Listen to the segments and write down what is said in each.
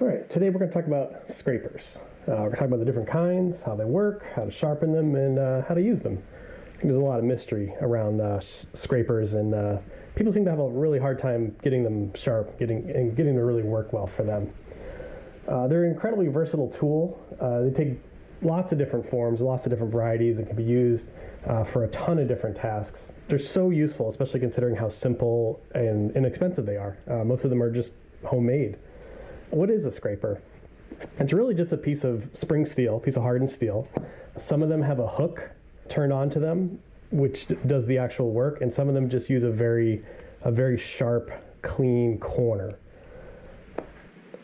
All right, today we're going to talk about scrapers. We're going to talk about the different kinds, how they work, how to sharpen them, and how to use them. I think there's a lot of mystery around scrapers, and people seem to have a really hard time getting them sharp, getting them to really work well for them. They're an incredibly versatile tool. They take lots of different forms, lots of different varieties, and can be used for a ton of different tasks. They're so useful, especially considering how simple and inexpensive they are. Most of them are just homemade. What is a scraper? It's really just a piece of spring steel, piece of hardened steel. Some of them have a hook turned onto them, which does the actual work, and some of them just use a very sharp, clean corner.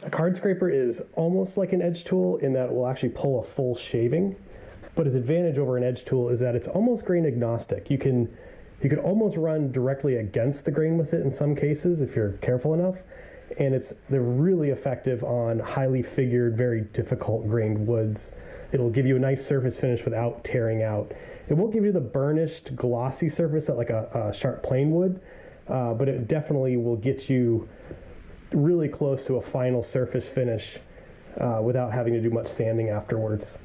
A card scraper is almost like an edge tool in that it will actually pull a full shaving, but its advantage over an edge tool is that it's almost grain agnostic. You can almost run directly against the grain with it in some cases if you're careful enough. And they're really effective on highly figured, very difficult grained woods. It'll give you a nice surface finish without tearing out. It won't give you the burnished, glossy surface that like a sharp plane would, but it definitely will get you really close to a final surface finish without having to do much sanding afterwards.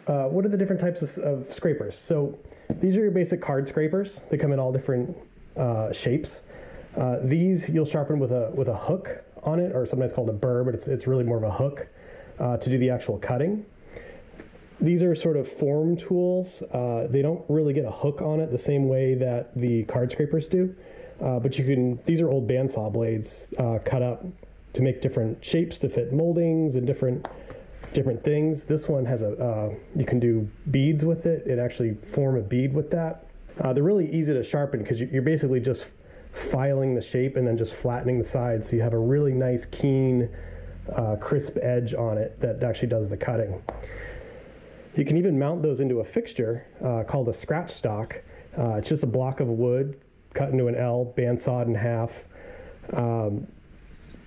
What are the different types of scrapers? So these are your basic card scrapers. They come in all different shapes. These you'll sharpen with a hook on it, or sometimes called a burr, but it's really more of a hook to do the actual cutting. These are sort of form tools. They don't really get a hook on it the same way that the card scrapers do, but these are old bandsaw blades cut up to make different shapes to fit moldings and different things. This one has you can do beads with it and actually form a bead with that. They're really easy to sharpen because you're basically just filing the shape and then just flattening the sides, so you have a really nice, keen, crisp edge on it that actually does the cutting. You can even mount those into a fixture called a scratch stock. It's just a block of wood cut into an L, bandsawed in half, and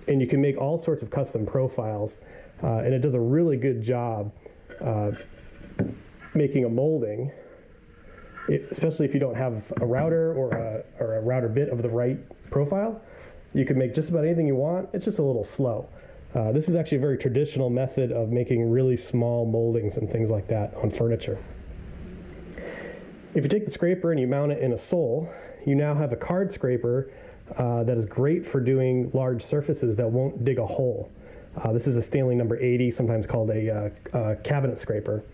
you can make all sorts of custom profiles, and it does a really good job making a molding. Especially if you don't have a router or a router bit of the right profile, you can make just about anything you want. It's just a little slow. This is actually a very traditional method of making really small moldings and things like that on furniture. If you take the scraper and you mount it in a sole, you now have a card scraper that is great for doing large surfaces that won't dig a hole. This is a Stanley number 80, sometimes called a cabinet scraper.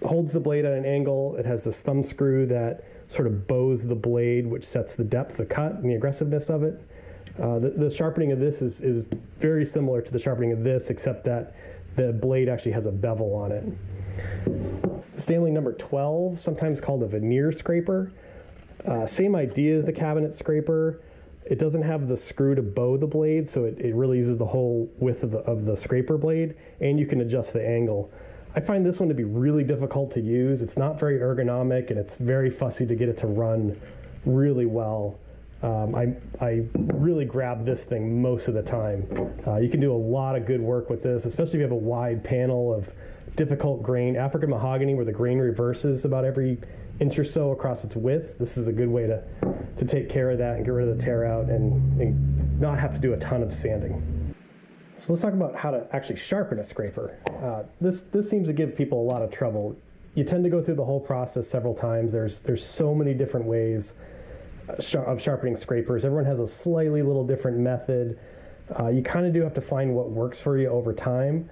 Holds the blade at an angle. It has this thumb screw that sort of bows the blade, which sets the depth, the cut, and the aggressiveness of it. The sharpening of this is very similar to the sharpening of this, except that the blade actually has a bevel on it. Stanley number 12, sometimes called a veneer scraper. Same idea as the cabinet scraper. It doesn't have the screw to bow the blade, so it really uses the whole width of the scraper blade, and you can adjust the angle. I find this one to be really difficult to use. It's not very ergonomic, and it's very fussy to get it to run really well. I really grab this thing most of the time. You can do a lot of good work with this, especially if you have a wide panel of difficult grain. African mahogany, where the grain reverses about every inch or so across its width. This is a good way to take care of that and get rid of the tear out and not have to do a ton of sanding. So let's talk about how to actually sharpen a scraper. This seems to give people a lot of trouble. You tend to go through the whole process several times. There's so many different ways of sharpening scrapers. Everyone has a slightly little different method. You kind of do have to find what works for you over time.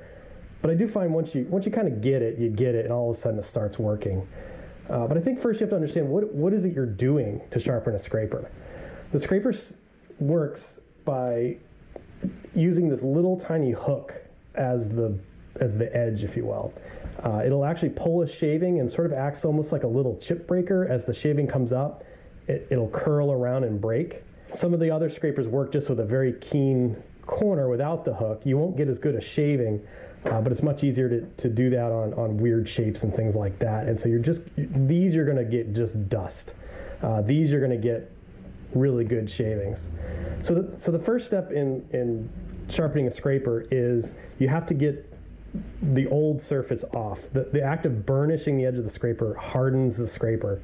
But I do find once you kind of get it, and all of a sudden it starts working. But I think first you have to understand what is it you're doing to sharpen a scraper. The scraper works by using this little tiny hook as the edge, if you will. It'll actually pull a shaving and sort of acts almost like a little chip breaker. As the shaving comes up, it'll curl around and break. Some of the other scrapers work just with a very keen corner without the hook. You won't get as good a shaving, but it's much easier to do that on weird shapes and things like that. And so these you're going to get just dust. These you're going to get really good shavings. So the first step in sharpening a scraper is you have to get the old surface off. The act of burnishing the edge of the scraper hardens the scraper,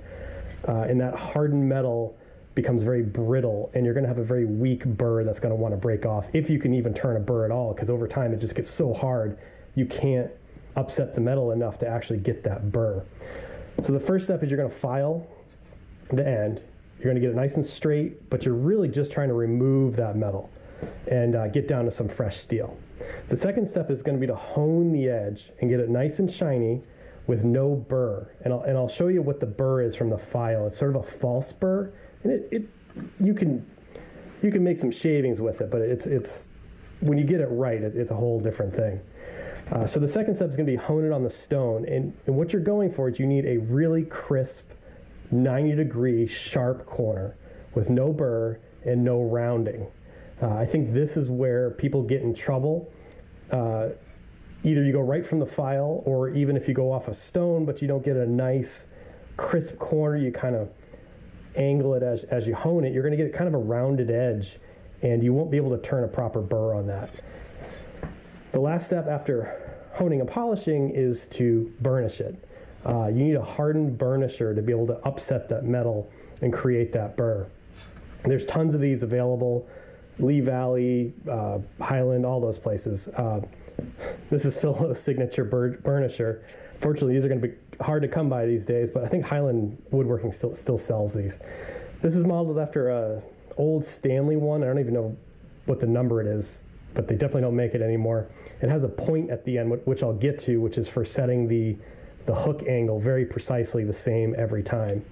and that hardened metal becomes very brittle, and you're going to have a very weak burr that's going to want to break off, if you can even turn a burr at all, because over time it just gets so hard you can't upset the metal enough to actually get that burr. So the first step is you're going to file the end. You're going to get it nice and straight, but you're really just trying to remove that metal and get down to some fresh steel. The second step is going to be to hone the edge and get it nice and shiny with no burr. And I'll show you what the burr is from the file. It's sort of a false burr, and you can make some shavings with it, but it's when you get it right, it's a whole different thing. So the second step is going to be hone it on the stone, and what you're going for is you need a really crisp 90-degree sharp corner with no burr and no rounding. I think this is where people get in trouble. Either you go right from the file, or even if you go off a stone but you don't get a nice crisp corner, you kind of angle it as you hone it, you're going to get kind of a rounded edge, and you won't be able to turn a proper burr on that. The last step after honing and polishing is to burnish it. You need a hardened burnisher to be able to upset that metal and create that burr. There's tons of these available. Lee Valley, Highland, all those places. This is Phil's signature burnisher. Fortunately, these are going to be hard to come by these days, but I think Highland Woodworking still sells these. This is modeled after a old Stanley one. I don't even know what the number it is, but they definitely don't make it anymore. It has a point at the end, which I'll get to, which is for setting the hook angle very precisely the same every time.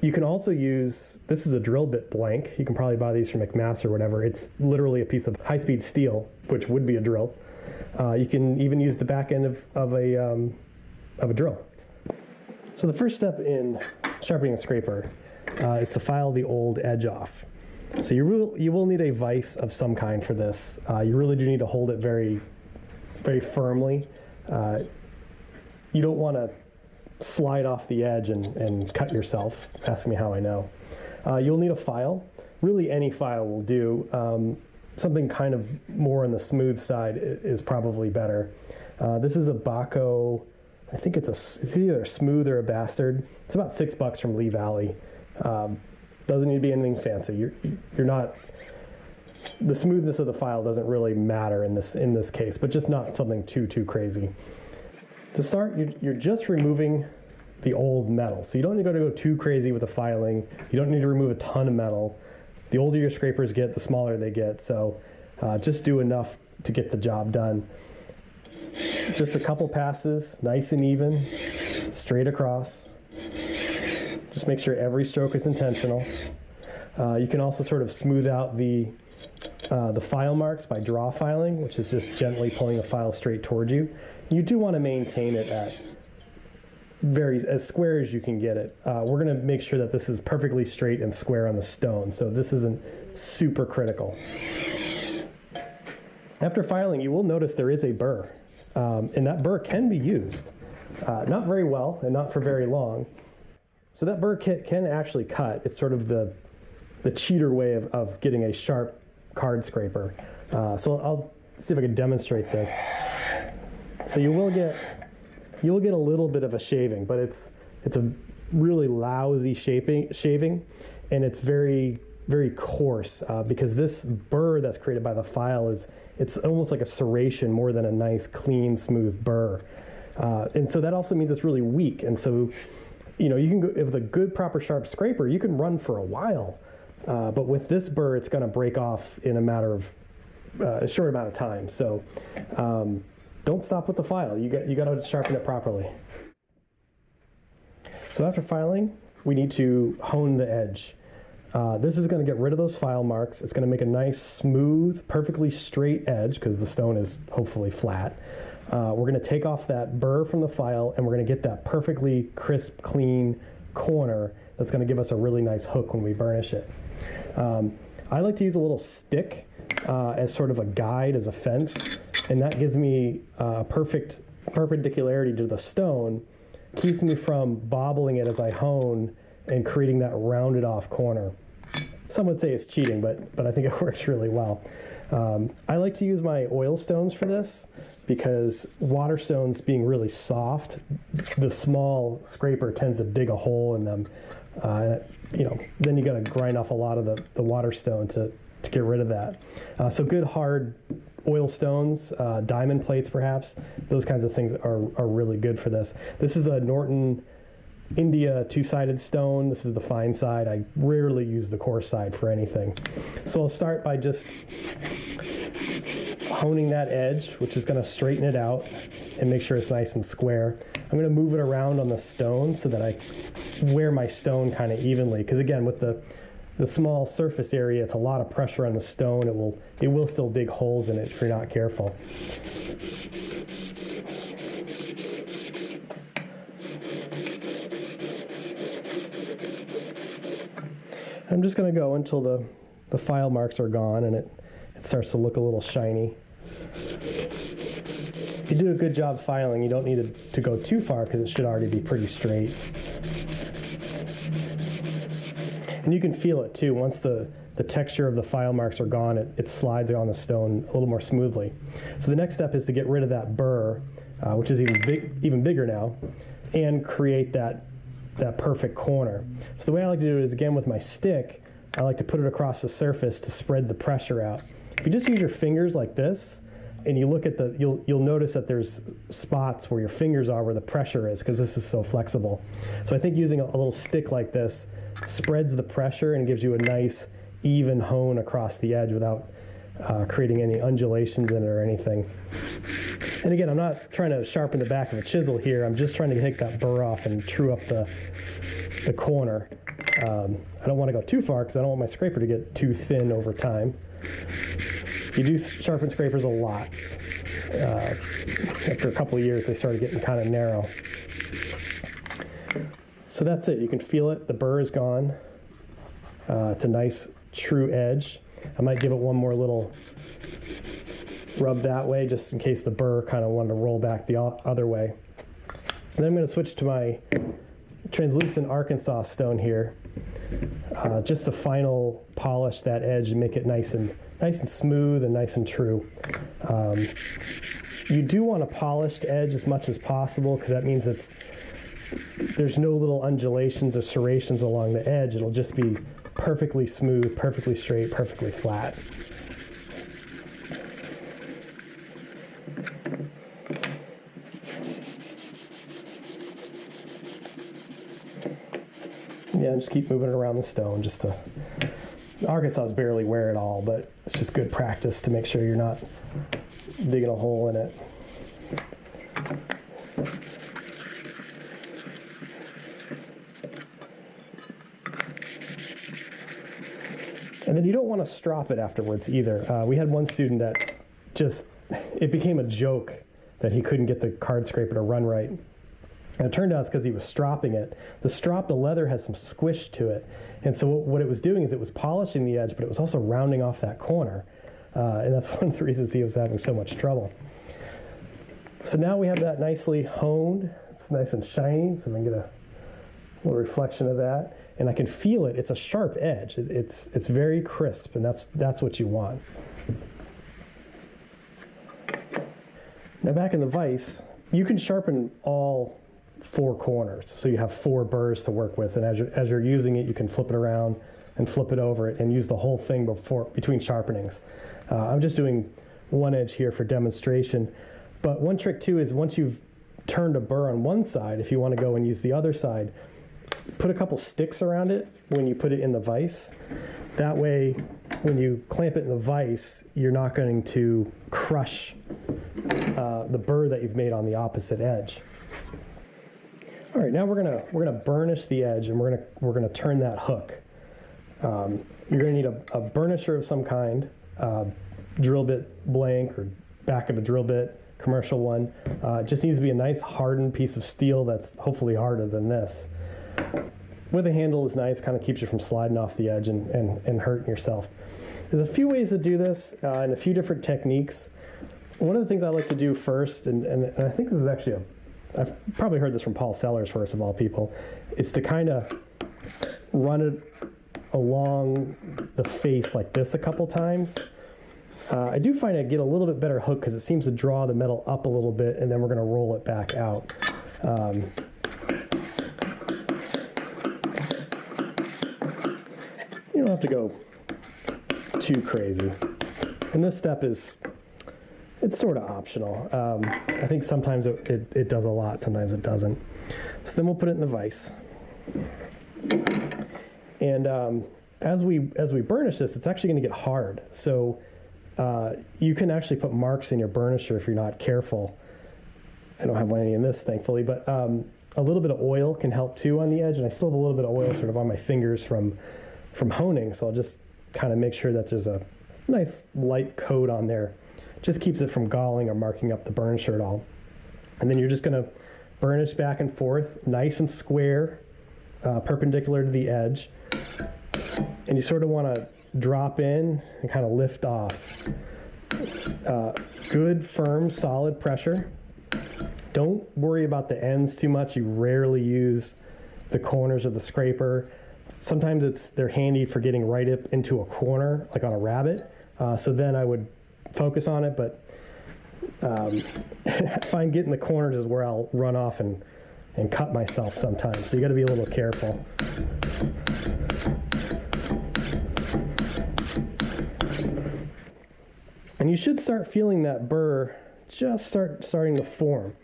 You can also use, this is a drill bit blank. You can probably buy these from McMaster or whatever. It's literally a piece of high-speed steel, which would be a drill. You can even use the back end of a drill. So the first step in sharpening a scraper is to file the old edge off. So you will need a vise of some kind for this. You really do need to hold it very, very firmly. You don't want to slide off the edge and cut yourself. Ask me how I know. You'll need a file. Really any file will do. Something kind of more on the smooth side is probably better. This is a Baco, I think it's either a smooth or a bastard. It's about $6 from Lee Valley. Doesn't need to be anything fancy. You're not, the smoothness of the file doesn't really matter in this case, but just not something too crazy. To start, you're just removing the old metal. So you don't need to go too crazy with the filing. You don't need to remove a ton of metal. The older your scrapers get, the smaller they get. So just do enough to get the job done. Just a couple passes, nice and even, straight across. Just make sure every stroke is intentional. You can also sort of smooth out the file marks by draw filing, which is just gently pulling the file straight towards you. You do want to maintain it at as square as you can get it. We're going to make sure that this is perfectly straight and square on the stone, so this isn't super critical. After filing, you will notice there is a burr, and that burr can be used. Not very well and not for very long. So that burr kit can actually cut. It's sort of the cheater way of getting a sharp card scraper. So I'll see if I can demonstrate this. So you will get a little bit of a shaving, but it's a really lousy shaving, and it's very, very coarse because this burr that's created by the file it's almost like a serration more than a nice, clean, smooth burr. And so that also means it's really weak. And so, you can go with a good, proper, sharp scraper, you can run for a while. But with this burr, it's going to break off in a matter of a short amount of time. So don't stop with the file. You got to sharpen it properly. So after filing, we need to hone the edge. This is going to get rid of those file marks. It's going to make a nice, smooth, perfectly straight edge because the stone is hopefully flat. We're going to take off that burr from the file, and we're going to get that perfectly crisp, clean corner that's going to give us a really nice hook when we burnish it. I like to use a little stick as sort of a guide, as a fence, and that gives me perfect perpendicularity to the stone, keeps me from bobbling it as I hone and creating that rounded off corner. Some would say it's cheating, but I think it works really well. I like to use my oil stones for this because water stones being really soft, the small scraper tends to dig a hole in them. Then you got to grind off a lot of the water stone to get rid of that. So good hard oil stones, diamond plates perhaps, those kinds of things are really good for this. This is a Norton India two-sided stone. This is the fine side. I rarely use the coarse side for anything. So I'll start by just honing that edge, which is going to straighten it out and make sure it's nice and square. I'm going to move it around on the stone so that I wear my stone kind of evenly, because again, with the small surface area, it's a lot of pressure on the stone. It will still dig holes in it if you're not careful. I'm just going to go until the file marks are gone and it starts to look a little shiny. If you do a good job filing, you don't need to go too far because it should already be pretty straight. And you can feel it too. Once the texture of the file marks are gone, it slides on the stone a little more smoothly. So the next step is to get rid of that burr, which is even bigger now, and create that perfect corner. So the way I like to do it is, again, with my stick, I like to put it across the surface to spread the pressure out. If you just use your fingers like this, and you look at you'll notice that there's spots where your fingers are where the pressure is, because this is so flexible. So I think using a little stick like this spreads the pressure and gives you a nice even hone across the edge without creating any undulations in it or anything. And again, I'm not trying to sharpen the back of a chisel here. I'm just trying to take that burr off and true up the corner. I don't want to go too far because I don't want my scraper to get too thin over time. You do sharpen scrapers a lot. After a couple of years, they started getting kind of narrow. So that's it. You can feel it. The burr is gone. It's a nice true edge. I might give it one more little rub that way, just in case the burr kind of wanted to roll back the other way. And then I'm going to switch to my translucent Arkansas stone here, just to final polish that edge and make it nice and smooth and nice and true. You do want a polished edge as much as possible, because that means there's no little undulations or serrations along the edge. It'll just be perfectly smooth, perfectly straight, perfectly flat. Yeah, just keep moving it around the stone. Arkansas is barely wear at all, but it's just good practice to make sure you're not digging a hole in it. And then you don't want to strop it afterwards either. We had one student that it became a joke that he couldn't get the card scraper to run right. And it turned out it's because he was stropping it. The leather has some squish to it. And so what it was doing is it was polishing the edge, but it was also rounding off that corner. And that's one of the reasons he was having so much trouble. So now we have that nicely honed. It's nice and shiny, so I can get a little reflection of that. And I can feel it. It's a sharp edge. It's very crisp, and that's what you want. Now back in the vise, you can sharpen all four corners. So you have four burrs to work with, and as you're using it, you can flip it around and flip it over it and use the whole thing between sharpenings. I'm just doing one edge here for demonstration. But one trick too is, once you've turned a burr on one side, if you want to go and use the other side, put a couple sticks around it when you put it in the vise. That way, when you clamp it in the vise, you're not going to crush the burr that you've made on the opposite edge. All right, now we're gonna burnish the edge, and we're gonna turn that hook. You're gonna need a burnisher of some kind, drill bit blank or back of a drill bit, commercial one. It just needs to be a nice hardened piece of steel that's hopefully harder than this. With a handle is nice, kind of keeps you from sliding off the edge and hurting yourself. There's a few ways to do this and a few different techniques. One of the things I like to do first, and I think this is actually I've probably heard this from Paul Sellers first of all people, is to kind of run it along the face like this a couple times. I do find I get a little bit better hook because it seems to draw the metal up a little bit, and then we're going to roll it back out. have to go too crazy. And this step is, it's sort of optional. I think sometimes it does a lot, sometimes it doesn't. So then we'll put it in the vise. And as we burnish this, it's actually going to get hard. So you can actually put marks in your burnisher if you're not careful. I don't have any in this, thankfully, but a little bit of oil can help too on the edge, and I still have a little bit of oil sort of on my fingers from honing, so I'll just kind of make sure that there's a nice light coat on there. Just keeps it from galling or marking up the burnisher at all. And then you're just going to burnish back and forth, nice and square, perpendicular to the edge. And you sort of want to drop in and kind of lift off. Good, firm, solid pressure. Don't worry about the ends too much. You rarely use the corners of the scraper. Sometimes they're handy for getting right up into a corner, like on a rabbet. So then I would focus on it, but I find getting the corners is where I'll run off and cut myself sometimes. So you got to be a little careful. And you should start feeling that burr just starting to form.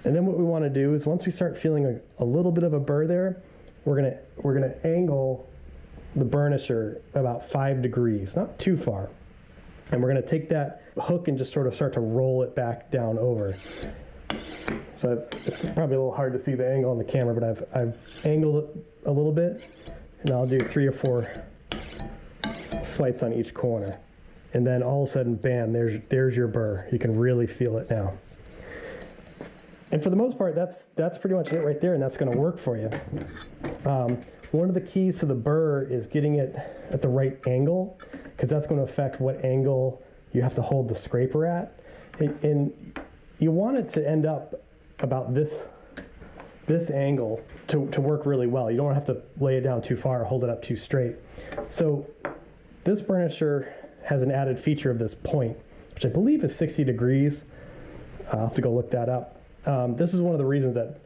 And then what we want to do is once we start feeling a little bit of a burr there, we're gonna angle the burnisher about 5 degrees, not too far. And we're gonna take that hook and just sort of start to roll it back down over. So it's probably a little hard to see the angle on the camera, but I've angled it a little bit, and I'll do 3 or 4 swipes on each corner. And then all of a sudden, bam, there's your burr. You can really feel it now. And for the most part, that's pretty much it right there, and that's going to work for you. One of the keys to the burr is getting it at the right angle, because that's going to affect what angle you have to hold the scraper at. And you want it to end up about this angle to work really well. You don't have to lay it down too far or hold it up too straight. So this burnisher has an added feature of this point, which I believe is 60 degrees. I'll have to go look that up. This is one of the reasons that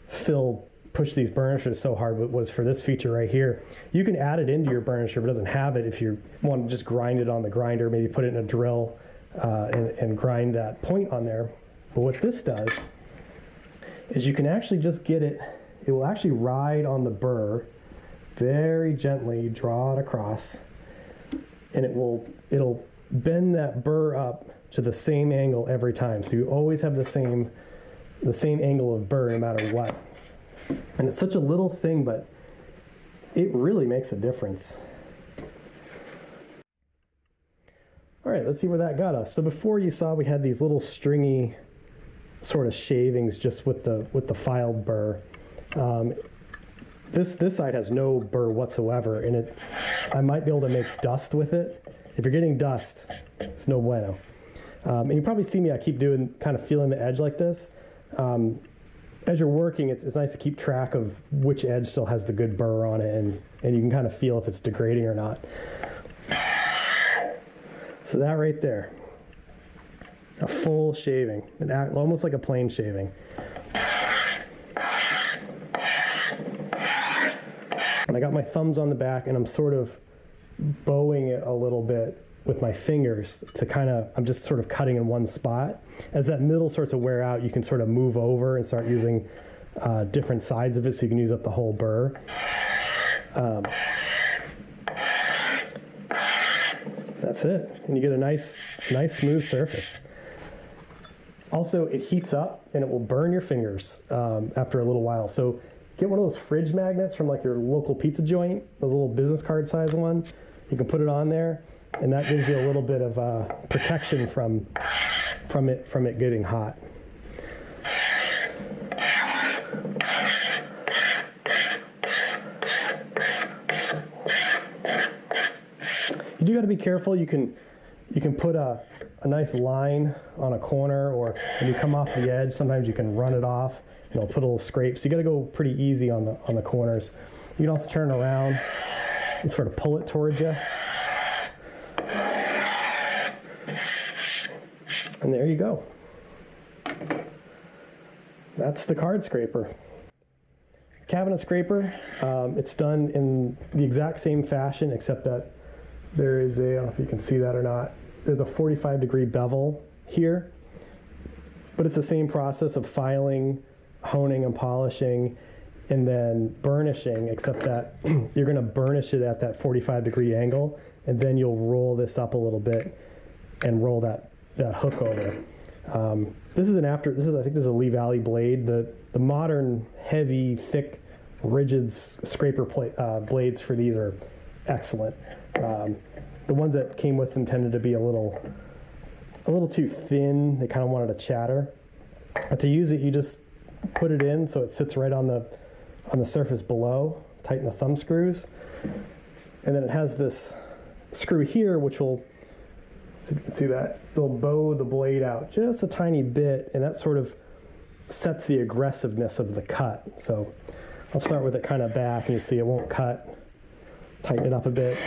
Phil pushed these burnishers so hard was for this feature right here. You can add it into your burnisher, but it doesn't have it if you want to just grind it on the grinder, maybe put it in a drill and grind that point on there. But what this does is you can actually just get it, it will actually ride on the burr very gently, draw it across, and it'll bend that burr up to the same angle every time. So you always have the same angle of burr no matter what. And it's such a little thing, but it really makes a difference. All right, let's see where that got us. So before you saw we had these little stringy sort of shavings just with the filed burr. This side has no burr whatsoever, and I might be able to make dust with it. If you're getting dust, it's no bueno. And you probably see me, I keep doing, kind of feeling the edge like this. As you're working, it's nice to keep track of which edge still has the good burr on it, and you can kind of feel if it's degrading or not. So that right there, a full shaving, almost like a plain shaving. And I got my thumbs on the back, and I'm sort of bowing it a little bit with my fingers to I'm just sort of cutting in one spot. As that middle starts to wear out, you can sort of move over and start using different sides of it so you can use up the whole burr. That's it. And you get a nice smooth surface. Also, it heats up and it will burn your fingers after a little while. So get one of those fridge magnets from like your local pizza joint, those little business card size one. You can put it on there, and that gives you a little bit of protection from it getting hot. You do got to be careful. You can put a nice line on a corner, or when you come off the edge, sometimes you can run it off. Put a little scrape. So you got to go pretty easy on the corners. You can also turn it around and sort of pull it towards you. And there you go. That's the card scraper. cabinet scraper. It's done in the exact same fashion, except that there is a, I don't know if you can see that or not, there's a 45-degree bevel here, but it's the same process of filing, honing and polishing, and then burnishing, except that you're going to burnish it at that 45-degree angle, and then you'll roll this up a little bit and roll that hook over. This is I think this is a Lee Valley blade. The modern, heavy, thick, rigid scraper blades for these are excellent. The ones that came with them tended to be a little too thin. They kind of wanted to chatter. But to use it, you just put it in so it sits right on the surface below. Tighten the thumb screws, and then it has this screw here, which will, if you can see that, it'll bow the blade out just a tiny bit, and that sort of sets the aggressiveness of the cut. So I'll start with it kind of back, and you see it won't cut. Tighten it up a bit,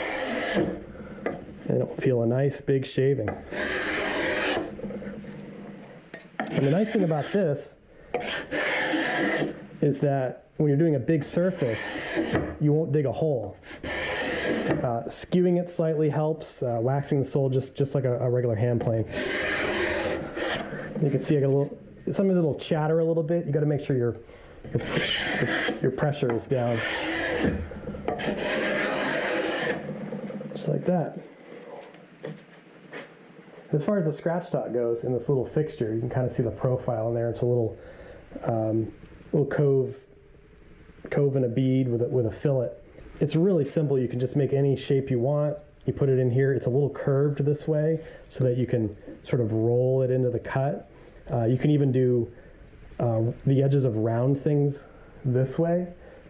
and it'll feel a nice big shaving. And the nice thing about this is that when you're doing a big surface, you won't dig a hole. Skewing it slightly helps, waxing the sole just like a regular hand plane. You can see I got some of it will chatter a little bit. You got to make sure your pressure is down. Just like that. As far as the scratch dot goes, in this little fixture, you can kind of see the profile in there. It's a little cove and a bead with a fillet. It's really simple. You can just make any shape you want. You put it in here. It's a little curved this way so that you can sort of roll it into the cut. You can even do the edges of round things this way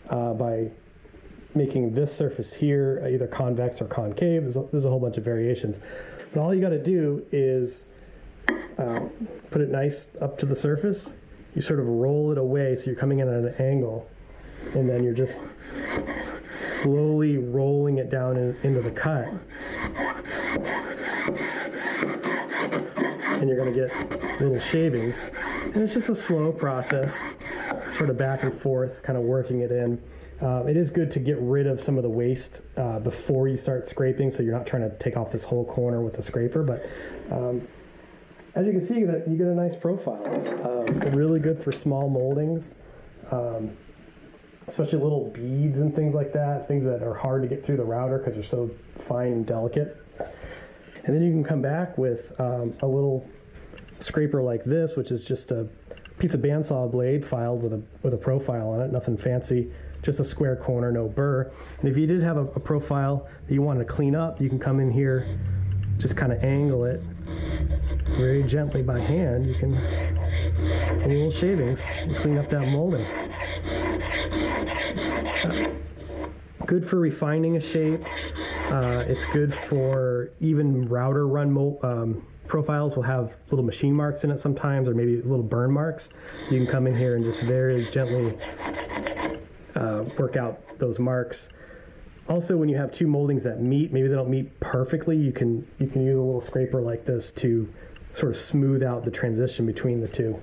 by making this surface here either convex or concave. There's a whole bunch of variations. But all you got to do is put it nice up to the surface. You sort of roll it away so you're coming in at an angle, and then you're just slowly rolling it down into the cut. And you're going to get little shavings. And it's just a slow process, sort of back and forth, kind of working it in. It is good to get rid of some of the waste before you start scraping, so you're not trying to take off this whole corner with the scraper. But as you can see, you get a nice profile. Really good for small moldings, especially little beads and things like that, things that are hard to get through the router because they're so fine and delicate. And then you can come back with a little scraper like this, which is just a piece of bandsaw blade filed with a profile on it, nothing fancy, just a square corner, no burr. And if you did have a profile that you wanted to clean up, you can come in here, just kind of angle it very gently by hand. You can get little shavings and clean up that molding. Good for refining a shape. It's good for even router run profiles will have little machine marks in it sometimes, or maybe little burn marks. You can come in here and just very gently work out those marks. Also, when you have two moldings that meet, maybe they don't meet perfectly, you can use a little scraper like this to sort of smooth out the transition between the two.